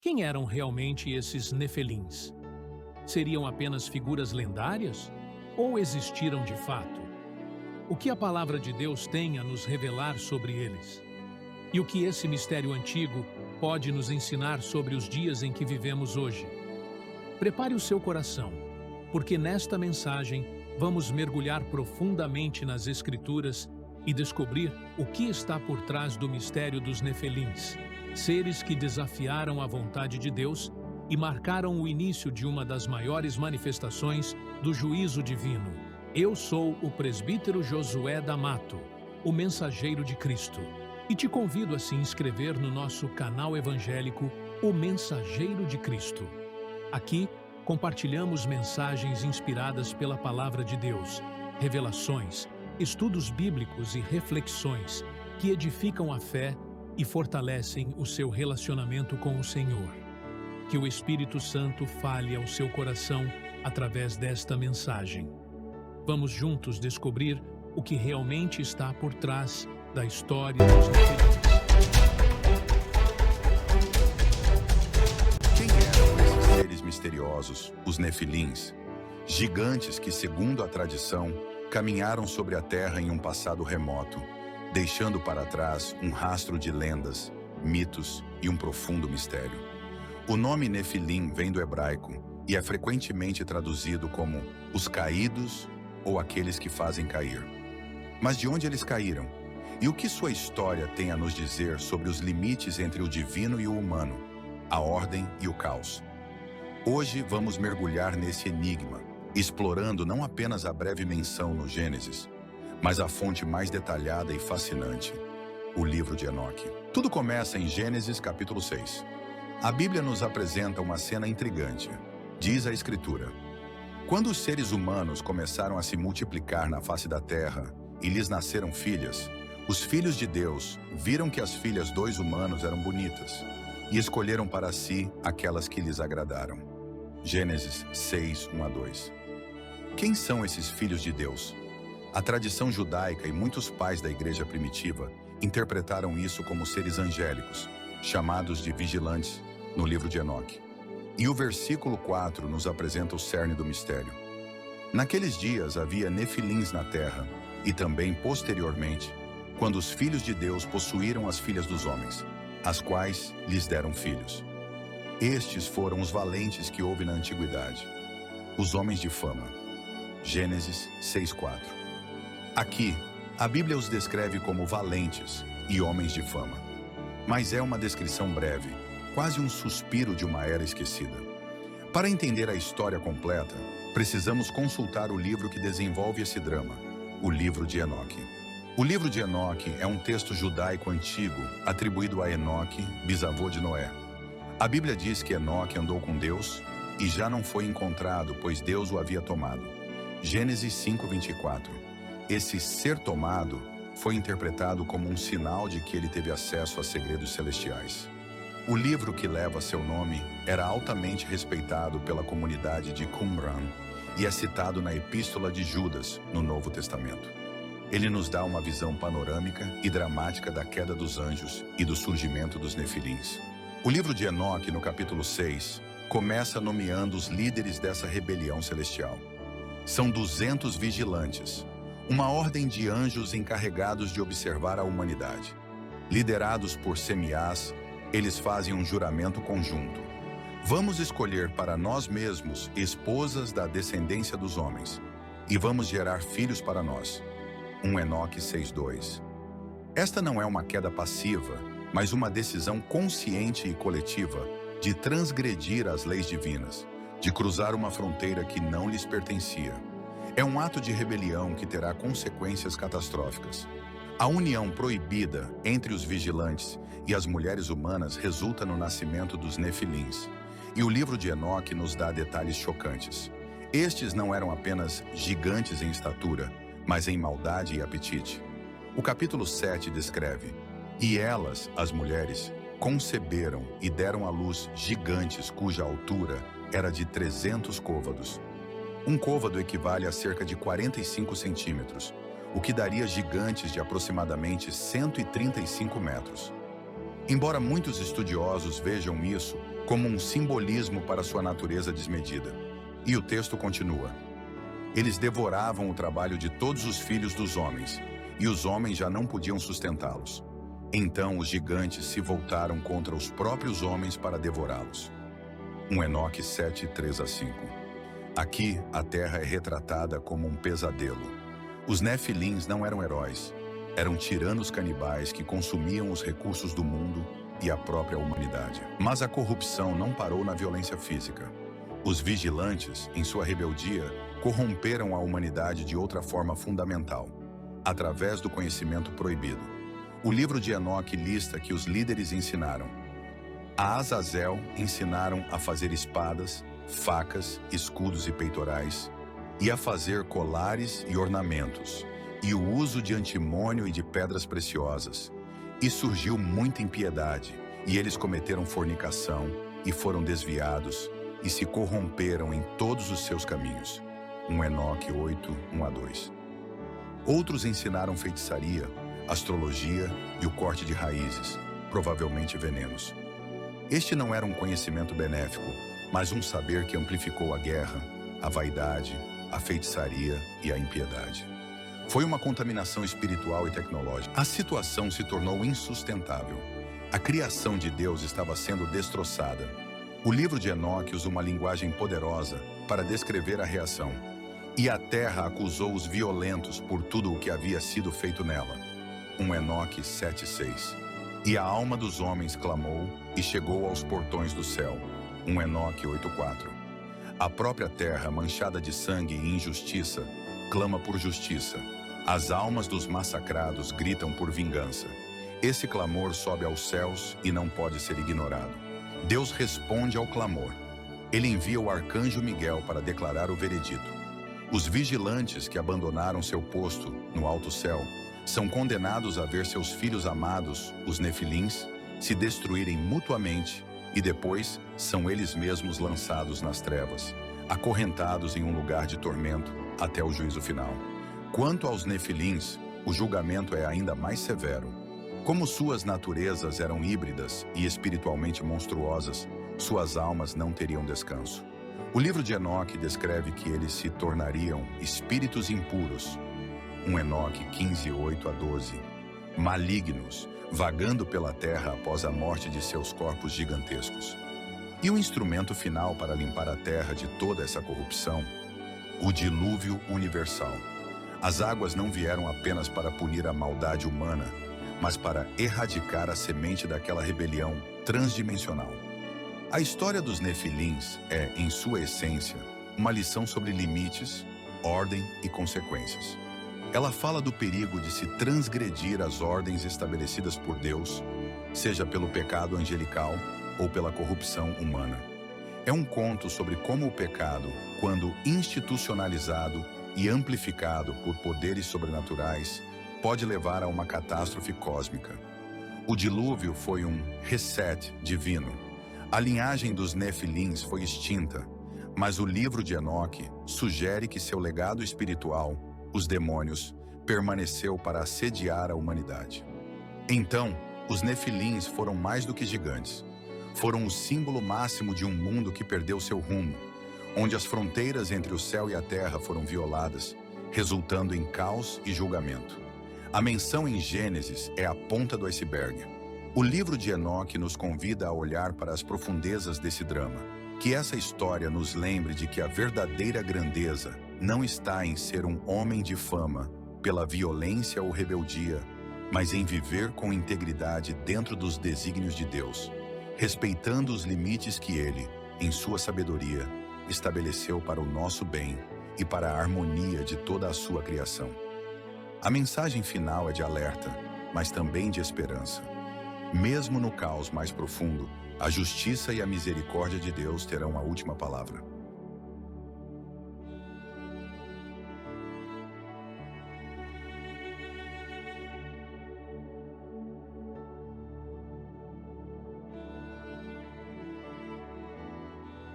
Quem eram realmente esses Nefelins? Seriam apenas figuras lendárias? Ou existiram de fato? O que a palavra de Deus tem a nos revelar sobre eles? E o que esse mistério antigo pode nos ensinar sobre os dias em que vivemos hoje? Prepare o seu coração, porque nesta mensagem vamos mergulhar profundamente nas Escrituras e descobrir o que está por trás do mistério dos Nefelins, seres que desafiaram a vontade de Deus e marcaram o início de uma das maiores manifestações do juízo divino. Eu sou o presbítero Josué D'Amato, o mensageiro de Cristo, e te convido a se inscrever no nosso canal evangélico, O Mensageiro de Cristo. Aqui, compartilhamos mensagens inspiradas pela Palavra de Deus, revelações, estudos bíblicos e reflexões que edificam a fé e fortalecem o seu relacionamento com o Senhor. Que o Espírito Santo fale ao seu coração através desta mensagem. Vamos juntos descobrir o que realmente está por trás da história dos Nefelins. Quem eram esses seres misteriosos, os Nefilins? Gigantes que, segundo a tradição, caminharam sobre a terra em um passado remoto, deixando para trás um rastro de lendas, mitos e um profundo mistério. O nome Nefilim vem do hebraico e é frequentemente traduzido como os caídos ou aqueles que fazem cair. Mas de onde eles caíram? E o que sua história tem a nos dizer sobre os limites entre o divino e o humano, a ordem e o caos? Hoje vamos mergulhar nesse enigma, explorando não apenas a breve menção no Gênesis, mas a fonte mais detalhada e fascinante, o livro de Enoque. Tudo começa em Gênesis capítulo 6. A Bíblia nos apresenta uma cena intrigante. Diz a Escritura: quando os seres humanos começaram a se multiplicar na face da terra e lhes nasceram filhas, os filhos de Deus viram que as filhas dos humanos eram bonitas e escolheram para si aquelas que lhes agradaram. Gênesis 6, 1 a 2. Quem são esses filhos de Deus? A tradição judaica e muitos pais da igreja primitiva interpretaram isso como seres angélicos, chamados de vigilantes, no livro de Enoque. E o versículo 4 nos apresenta o cerne do mistério. Naqueles dias havia nefilins na terra, e também posteriormente, quando os filhos de Deus possuíram as filhas dos homens, as quais lhes deram filhos. Estes foram os valentes que houve na antiguidade, os homens de fama. Gênesis 6:4. Aqui, a Bíblia os descreve como valentes e homens de fama. Mas é uma descrição breve, quase um suspiro de uma era esquecida. Para entender a história completa, precisamos consultar o livro que desenvolve esse drama, o livro de Enoque. O livro de Enoque é um texto judaico antigo atribuído a Enoque, bisavô de Noé. A Bíblia diz que Enoque andou com Deus e já não foi encontrado, pois Deus o havia tomado. Gênesis 5:24. Esse ser tomado foi interpretado como um sinal de que ele teve acesso a segredos celestiais. O livro que leva seu nome era altamente respeitado pela comunidade de Qumran e é citado na Epístola de Judas, no Novo Testamento. Ele nos dá uma visão panorâmica e dramática da queda dos anjos e do surgimento dos Nefilins. O livro de Enoque, no capítulo 6, começa nomeando os líderes dessa rebelião celestial. São 200 vigilantes, uma ordem de anjos encarregados de observar a humanidade. Liderados por Semiás, eles fazem um juramento conjunto. Vamos escolher para nós mesmos esposas da descendência dos homens, e vamos gerar filhos para nós. 1 Enoque 6:2. Esta não é uma queda passiva, mas uma decisão consciente e coletiva de transgredir as leis divinas, de cruzar uma fronteira que não lhes pertencia. É um ato de rebelião que terá consequências catastróficas. A união proibida entre os vigilantes e as mulheres humanas resulta no nascimento dos Nefilins. E o livro de Enoque nos dá detalhes chocantes. Estes não eram apenas gigantes em estatura, mas em maldade e apetite. O capítulo 7 descreve: e elas, as mulheres, conceberam e deram à luz gigantes cuja altura era de 300 côvados. Um côvado equivale a cerca de 45 centímetros, o que daria gigantes de aproximadamente 135 metros. embora muitos estudiosos vejam isso como um simbolismo para sua natureza desmedida. E o texto continua. Eles devoravam o trabalho de todos os filhos dos homens, e os homens já não podiam sustentá-los. Então os gigantes se voltaram contra os próprios homens para devorá-los. 1 Enoque 7, 3-5. Aqui, a terra é retratada como um pesadelo. Os nefilins não eram heróis, eram tiranos canibais que consumiam os recursos do mundo e a própria humanidade. Mas a corrupção não parou na violência física. Os vigilantes, em sua rebeldia, corromperam a humanidade de outra forma fundamental, através do conhecimento proibido. O livro de Enoque lista que os líderes ensinaram. A Azazel ensinaram a fazer espadas, facas, escudos e peitorais, e a fazer colares e ornamentos, e o uso de antimônio e de pedras preciosas. E surgiu muita impiedade, e eles cometeram fornicação, e foram desviados, e se corromperam em todos os seus caminhos. 1 Enoque 8, 1-2. Outros ensinaram feitiçaria, astrologia e o corte de raízes, provavelmente venenos. Este não era um conhecimento benéfico, mas um saber que amplificou a guerra, a vaidade, a feitiçaria e a impiedade. Foi uma contaminação espiritual e tecnológica. A situação se tornou insustentável. A criação de Deus estava sendo destroçada. O livro de Enoque usa uma linguagem poderosa para descrever a reação. E a terra acusou os violentos por tudo o que havia sido feito nela. 1 Enoque 7:6. E a alma dos homens clamou e chegou aos portões do céu. 1 Enoque 8:4. A própria terra, manchada de sangue e injustiça, clama por justiça. As almas dos massacrados gritam por vingança. Esse clamor sobe aos céus e não pode ser ignorado. Deus responde ao clamor. Ele envia o arcanjo Miguel para declarar o veredito. Os vigilantes que abandonaram seu posto no alto céu são condenados a ver seus filhos amados, os nefilins, se destruírem mutuamente e depois são eles mesmos lançados nas trevas, acorrentados em um lugar de tormento até o juízo final. Quanto aos nefilins, o julgamento é ainda mais severo. Como suas naturezas eram híbridas e espiritualmente monstruosas, suas almas não teriam descanso. O livro de Enoque descreve que eles se tornariam espíritos impuros. 1 Enoque 15, 8-12. Malignos, vagando pela terra após a morte de seus corpos gigantescos. E o instrumento final para limpar a terra de toda essa corrupção? O dilúvio universal. As águas não vieram apenas para punir a maldade humana, mas para erradicar a semente daquela rebelião transdimensional. A história dos nefilins é, em sua essência, uma lição sobre limites, ordem e consequências. Ela fala do perigo de se transgredir as ordens estabelecidas por Deus, seja pelo pecado angelical ou pela corrupção humana. É um conto sobre como o pecado, quando institucionalizado e amplificado por poderes sobrenaturais, pode levar a uma catástrofe cósmica. O dilúvio foi um reset divino. A linhagem dos nefilins foi extinta, mas o livro de Enoque sugere que seu legado espiritual, os demônios, permaneceu para assediar a humanidade. Então, os nefilins foram mais do que gigantes. Foram o símbolo máximo de um mundo que perdeu seu rumo, onde as fronteiras entre o céu e a terra foram violadas, resultando em caos e julgamento. A menção em Gênesis é a ponta do iceberg. O livro de Enoque nos convida a olhar para as profundezas desse drama. Que essa história nos lembre de que a verdadeira grandeza não está em ser um homem de fama pela violência ou rebeldia, mas em viver com integridade dentro dos desígnios de Deus, respeitando os limites que Ele, em sua sabedoria, estabeleceu para o nosso bem e para a harmonia de toda a sua criação. A mensagem final é de alerta, mas também de esperança. Mesmo no caos mais profundo, a justiça e a misericórdia de Deus terão a última palavra.